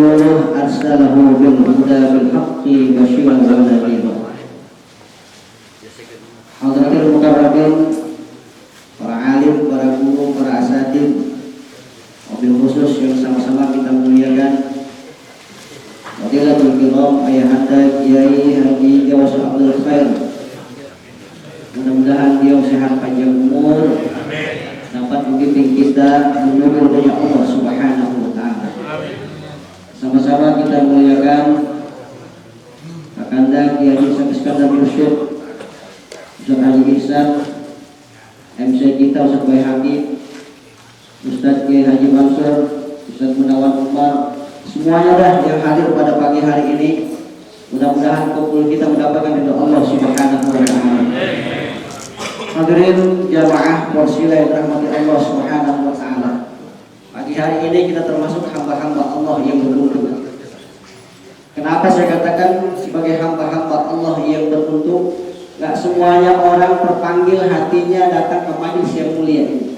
rasuluhu arsalahu bil huda bil haqqi basyiran wa nadhira. Hadratil mukarramin, para alim, para guru, para asatidz, wabil khusus yang sama-sama kita muliakan Fadilatul Kiram Ayahanda Kiai Haji Jawas Abdul Khair. Mudah-mudahan dia sehat panjang umur, dapat membimbing kita menuju dari Allah Subhanahu wa taala. Sama-sama kita muliakan Kakanda Kiai Iskandar Mursyid, Ustaz Haji Ihsan, MC kita Ustaz Baihaqi, Ustaz Kiai Haji Mansur, Ustaz Gunawan Umar, semuanya dah yang hadir pada pagi hari ini. Mudah-mudahan kumpul kita mendapatkan ridha Allah Subhanahu wa taala. Hadirin jamaah wasilah yang dirahmati Allah Subhanahu wa taala. Pagi hari ini kita termasuk hamba-hamba Allah yang beruntung. Kenapa saya katakan sebagai hamba-hamba Allah yang beruntung? Gak semuanya orang terpanggil hatinya datang ke majelis yang mulia ini.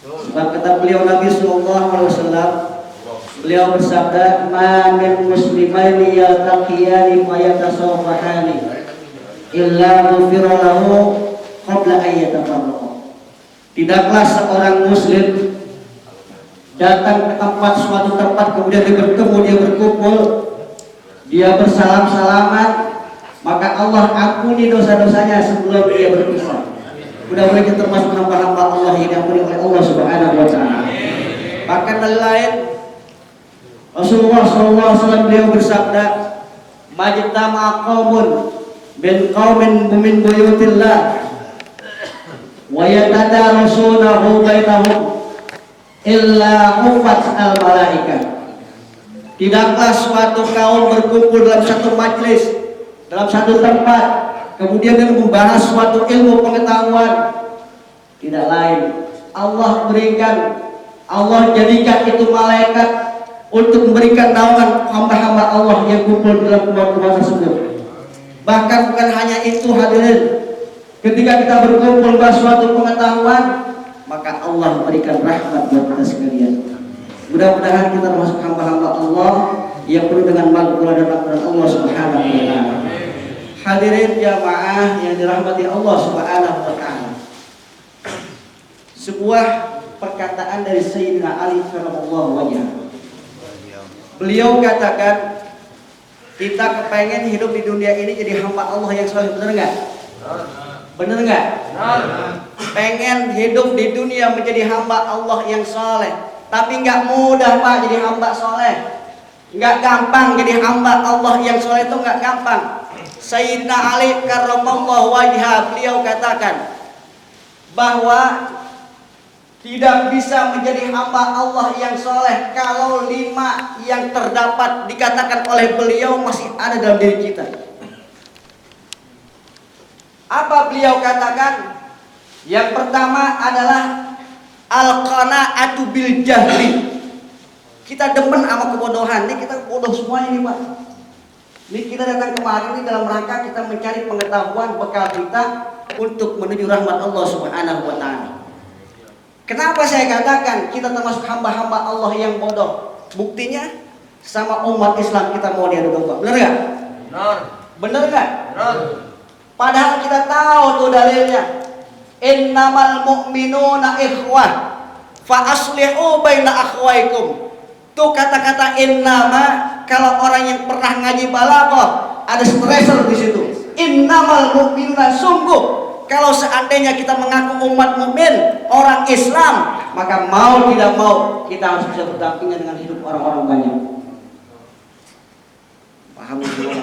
Sebab kata beliau Nabi sallallahu alaihi wasallam, beliau bersabda, "Ma min muslimaini yaltaqiyani fa yatasawwahani illa ghufira lahu qabla an yatafarraqa." Tidaklah seorang muslim datang ke suatu tempat kemudian dia bertemu, dia berkumpul, dia bersalam-salaman, maka Allah ampuni dosa-dosanya sebelum dia berpisah. Mudah-mudahan kita termasuk hamba-hamba Allah yang diampuni oleh Allah Subhanahu wa taala. Bahkan lain Rasulullah SAW beliau bersabda, "Majtama'a qaumun min qaumin min buyutillah wa yatadarasunahu bainahum illa hufat al-malaikah." Tidaklah suatu kaum berkumpul dalam satu majelis, dalam satu tempat, kemudian dia membahas suatu ilmu pengetahuan, tidak lain Allah jadikan itu malaikat untuk memberikan naungan hamba-hamba Allah yang kumpul dalam rumah-rumah tersebut. Bahkan bukan hanya itu hadirin, ketika kita berkumpul bahas suatu pengetahuan, maka Allah memberikan rahmat buat kita sekalian. Mudah-mudahan kita termasuk hamba-hamba Allah yang penuh dengan maghfirah dan rahmat Allah Subhanahu wa taala. Hadirin jamaah yang dirahmati Allah Subhanahu wa taala. Sebuah perkataan dari Sayyidina Ali karramallahu wajhahu. Beliau katakan, kita kepengen hidup di dunia ini jadi hamba Allah yang soleh, benar enggak? Benar enggak? Pengen hidup di dunia menjadi hamba Allah yang soleh, tapi enggak mudah Pak jadi hamba soleh. Enggak gampang jadi hamba Allah yang soleh, itu enggak gampang. Sayyidina Ali karramallahu wajhahu beliau katakan bahwa tidak bisa menjadi hamba Allah yang soleh kalau 5 yang terdapat dikatakan oleh beliau masih ada dalam diri kita. Apa beliau katakan? Yang pertama adalah al-qana'atu bil jahli. Kita demen sama kebodohan. Ini kita bodoh semuanya nih Pak. Ini kita datang kemari ini dalam rangka kita mencari pengetahuan bekal kita untuk menuju rahmat Allah Subhanahu wa taala. Kenapa saya katakan kita termasuk hamba-hamba Allah yang bodoh? Buktinya sama umat Islam kita mau diadu domba. Benar enggak? Benar. Benar enggak? Benar. Padahal kita tahu tuh dalilnya. Innamal mu'minuna ikhwah fa aslihu baina akhwaikum. Tuh kata-kata innama, kalau orang yang pernah ngaji balaghah ada stressor di situ. Innamal mu'minuna, sungguh kalau seandainya kita mengaku umat mukmin, orang Islam, maka mau tidak mau kita harus bisa berdampingan dengan hidup orang-orang banyak. Paham belum?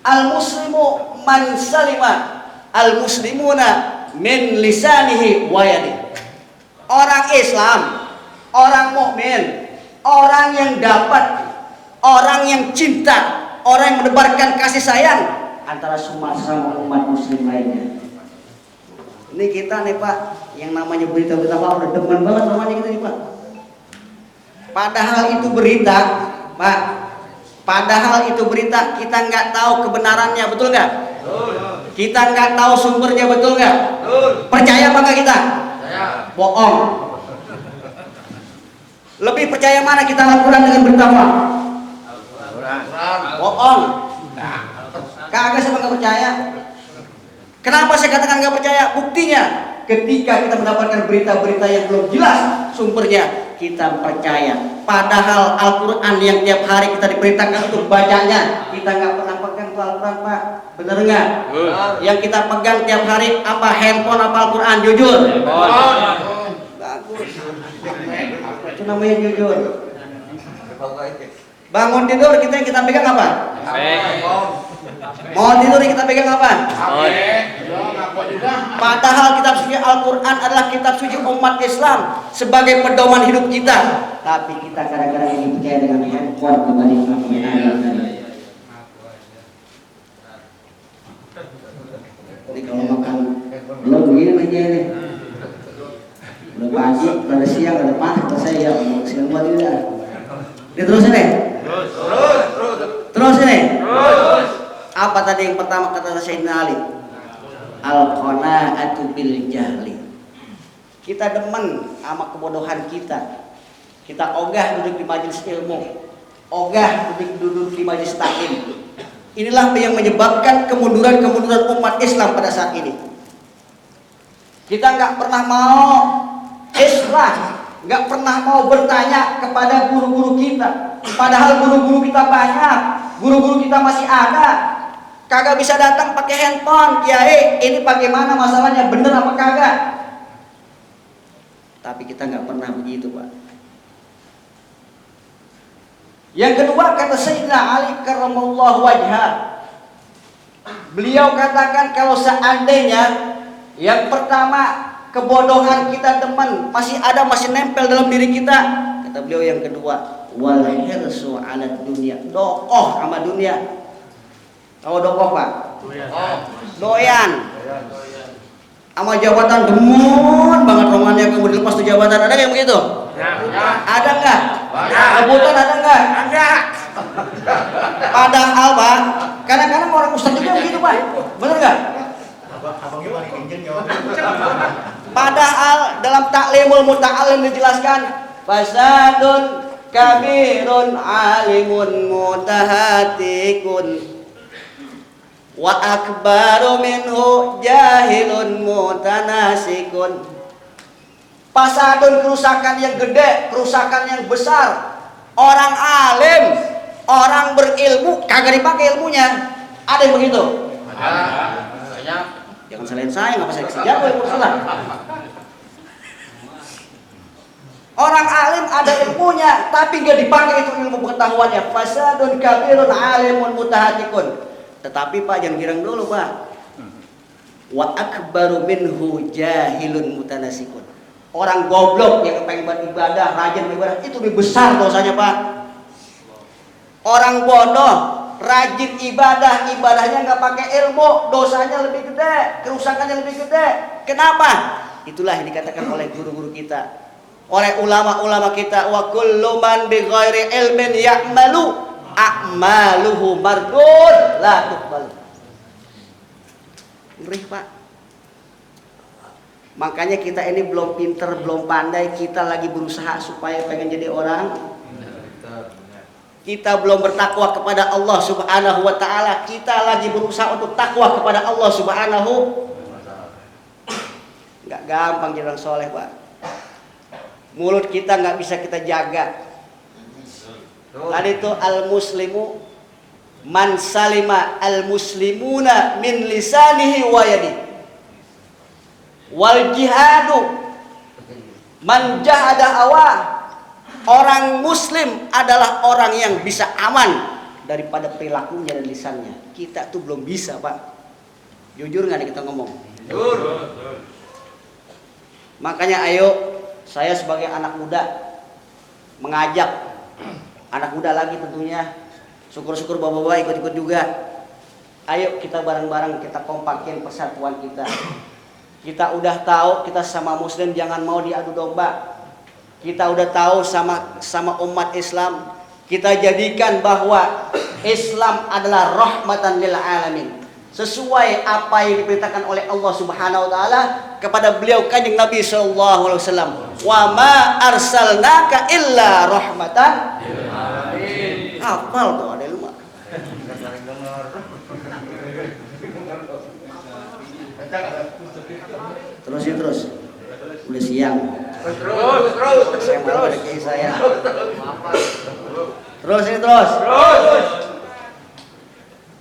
Al-muslimu man salima al-muslimuna min lisanihi wa yadihi. Orang Islam, orang mukmin, orang yang dapat, orang yang cinta, orang yang menebarkan kasih sayang antara semua sama umat muslim lainnya. Ini kita nih Pak, yang namanya berita-berita Pak udah demen banget namanya kita nih Pak. Padahal itu berita, Pak. Padahal itu berita, kita nggak tahu kebenarannya, betul nggak? Kita nggak tahu sumbernya, betul nggak? Percaya apa nggak kita? Bohong. Lebih percaya mana kita Al-Quran dengan berita hoax? Bohong. Kagak saya nggak percaya. Kenapa saya katakan nggak percaya? Buktinya ketika kita mendapatkan berita-berita yang belum jelas sumbernya, kita percaya. Padahal Al-Quran yang tiap hari kita diperintahkan untuk bacanya, kita nggak pernah pegang tuh Al-Quran, Pak. Bener nggak? Yang kita pegang tiap hari apa? Handphone apa Al-Quran? Jujur. Bagus. Itu namanya jujur. Bangun tidur kita yang kita pegang apa? Mau tidur yang kita pegang apa? Padahal kitab suci Al-Quran adalah kitab suci umat Islam sebagai pedoman hidup kita. Tapi kita kadang-kadang ini percaya dengan handphone kembali ke Jadi kalau makan belum begini aja nih. Udah pagi, udah siang, udah malam, kata saya ya siang buat ini dah. Ini terus ini. Terus ini. Apa tadi yang pertama kata Sayyidina Ali? Al-qana'atu bil jahli. Kita demen sama kebodohan kita. Kita ogah duduk di majelis ilmu, ogah duduk di majelis taklim. Inilah yang menyebabkan kemunduran umat Islam pada saat ini. Kita nggak pernah mau Islam, nggak pernah mau bertanya kepada guru-guru kita. Padahal guru-guru kita banyak, guru-guru kita masih ada. Kagak bisa datang pakai handphone, kiai. Ini bagaimana masalahnya, bener apa kagak? Tapi kita nggak pernah begitu, Pak. Yang kedua kata Sayyidina Ali karramallahu wajhah. Beliau katakan kalau seandainya yang pertama kebodohan kita teman masih ada, masih nempel dalam diri kita. Kata beliau yang kedua, wal hirsu 'ala dunya. Dokoh sama dunia. Tahu dokoh, Pak? Doyan. Sama jabatan demun banget romannya kamu dilepas tuh jabatan. Ada yang begitu? Ada enggak? Kebutuhan ada enggak? Ada. Padahal, Pak, kadang-kadang orang ustaz juga begitu, Pak. Bener enggak? Padahal dalam Ta'limul Muta'allim dijelaskan fasadun kabirun alimun mutahatikun wa akbaru minhu jahilun mutanasikun. Fasadun, kerusakan yang gede, kerusakan yang besar. Orang alim, orang berilmu kagak dipakai ilmunya. Ada yang begitu? Ada. Jangan selain saya, nggak bisa jago ilmu salah. Orang alim ada ilmunya, tapi nggak dipakai itu ilmu pengetahuannya. Fasadun kabirun alimun mutahatikun. Tetapi Pak jangan girang dulu, Pak. Wa akbaru minhu jahilun mutanasikun. Orang goblok yang pengen beribadah, rajin beribadah itu lebih besar dosanya, Pak. Orang bodoh rajin ibadah, ibadahnya nggak pakai ilmu, dosanya lebih gede, kerusakannya lebih gede. Kenapa? Itulah yang dikatakan oleh guru-guru kita, oleh ulama-ulama kita, wa kullu man bi ghairi ilmin ya'malu a'maluhu mardud la tuqbal. Ngeri, Pak. Makanya kita ini belum pinter, belum pandai, kita lagi berusaha supaya pengen jadi orang. Kita belum bertakwa kepada Allah Subhanahu wa taala. Kita lagi berusaha untuk takwa kepada Allah Subhanahu. Enggak gampang jadi orang soleh, Pak. Mulut kita nggak bisa kita jaga. Tadi itu al-muslimu man salima al-muslimuna min lisanihi wa yadihi. Wal jihadu man jahada hawa. Orang muslim adalah orang yang bisa aman daripada perilakunya dan lisannya. Kita tuh belum bisa, Pak. Jujur nggak nih kita ngomong? Jujur. Makanya ayo saya sebagai anak muda mengajak anak muda lagi tentunya. Syukur-syukur bapak-bapak ikut-ikut juga. Ayo kita bareng-bareng kita kompakin persatuan kita. Kita udah tahu kita sama muslim jangan mau diadu domba. Kita udah tahu sama umat Islam, kita jadikan bahwa Islam adalah rahmatan lil alamin. Sesuai apa yang diperintahkan oleh Allah Subhanahu wa taala, kepada beliau kanjeng Nabi sallallahu alaihi wasallam, wa ma arsalnaka illa rahmatan lil alamin. Hafal tuh ada lu mah. Terus. Udah siang. Terus. Saya mau ada kayak saya.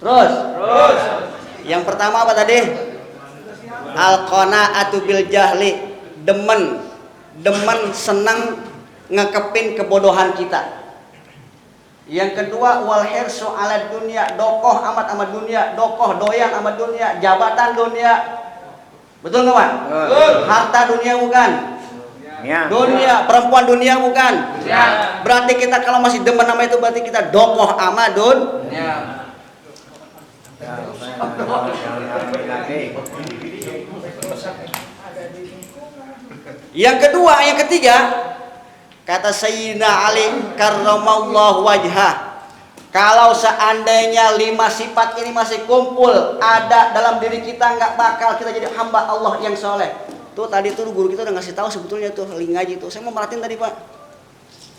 Terus. Yang pertama apa tadi? Al-qanaatu bil jahli, demen senang ngekepin kebodohan kita. Yang kedua wal hirsu ala dunia, dokoh amat sama dunia, dokoh doyan sama dunia, jabatan dunia. Betul nggak Pak? Harta dunia bukan? Ya. Dunia, perempuan dunia bukan? Ya. Berarti kita kalau masih demen sama itu berarti kita dokoh sama dunia. Yang kedua, yang ketiga, kata Sayyidina Ali karramallahu wajhah, kalau seandainya 5 sifat ini masih kumpul ada dalam diri kita, nggak bakal kita jadi hamba Allah yang soleh. Tuh tadi tuh guru kita udah ngasih tahu sebetulnya tuh lagi ngaji tuh. Saya mau merhatiin tadi Pak.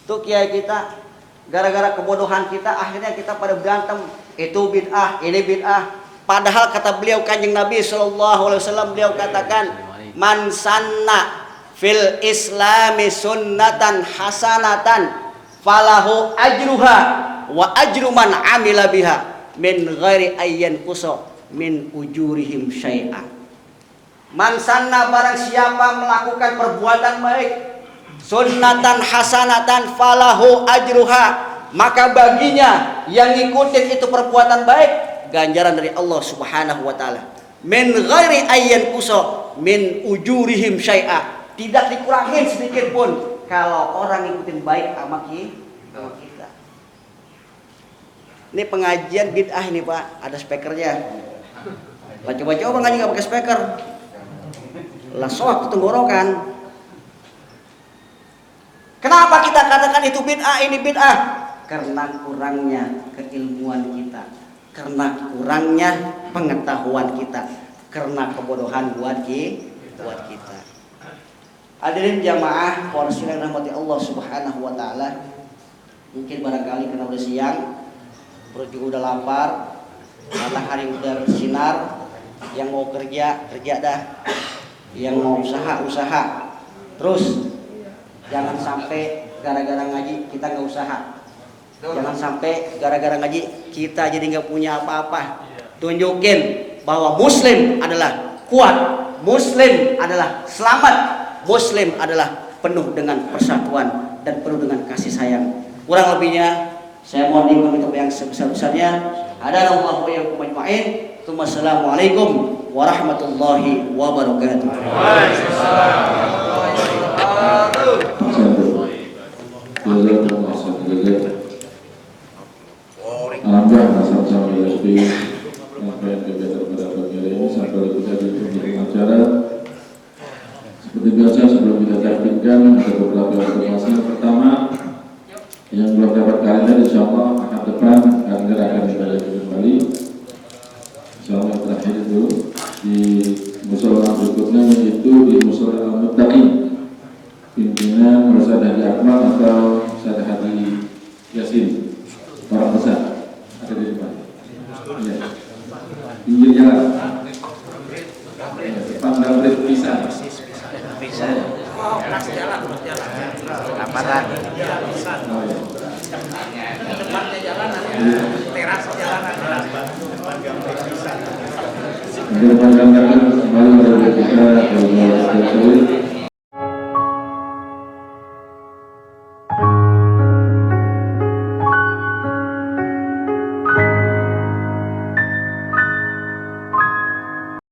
Tuh kiai kita gara-gara kebodohan kita akhirnya kita pada berantem. Itu bid'ah, ini bid'ah. Padahal kata beliau kanjeng Nabi sallallahu alaihi wasallam, beliau katakan man sanna fil islami sunnatan hasanatan falahu ajruha wa ajru man amila biha min ghairi ayyan qusa min ujurihim syai'a. Man sanna, barang siapa melakukan perbuatan baik, sunnatan hasanatan falahu ajruha, maka baginya yang ngikutin itu perbuatan baik ganjaran dari Allah Subhanahu wa taala. Min ghairi ayyan qusa min ujurihim syai'a, tidak dikurangin sedikit pun kalau orang ngikutin baik sama kita. Ini pengajian bid'ah ini Pak, ada speakernya. Baca-baca ngaji nggak pakai speaker, lah soak tenggorokan. Kenapa kita katakan itu bid'ah, ini bid'ah? Karena kurangnya keilmuan kita, karena kurangnya pengetahuan kita, karena kebodohan buat kita. Hadirin jamaah porsi yang rahmati Allah Subhanahu wa taala. Mungkin barangkali karena udah siang, perut juga udah lapar, matahari udah bersinar. Yang mau kerja dah, yang mau usaha. Terus jangan sampai gara-gara ngaji kita nggak usaha. Jangan sampai gara-gara ngaji kita jadi nggak punya apa-apa. Tunjukin bahwa Muslim adalah kuat, Muslim adalah selamat, Muslim adalah penuh dengan persatuan dan penuh dengan kasih sayang. Kurang lebihnya saya mohon dimaklumi yang sebesar-besarnya. Ada Allah wa yakum ajma'in. Assalamualaikum warahmatullahi wabarakatuh. Alhamdulillah sama-sama lebih menyampaikan kegiatan pada pagi hari ini sampai kita di acara. Seperti biasa sebelum kita terapkan ada beberapa informasi. Yang pertama, yang belum dapat kalender insya Allah akan depan kalender akan dibalik kembali. Insya Allah terakhir itu di musola berikutnya yaitu di musola Al-Muttaqin pimpinan Ustaz Hadi Akmal atau Ustaz Hadi Yasin, orang besar ada di depan. Ya. Pinggir jalan. Depan Damrit bisa. Jalan. Laparan. Oh, ya. Depannya jalan ada teras jalanan. Depan gambar kembali dari kita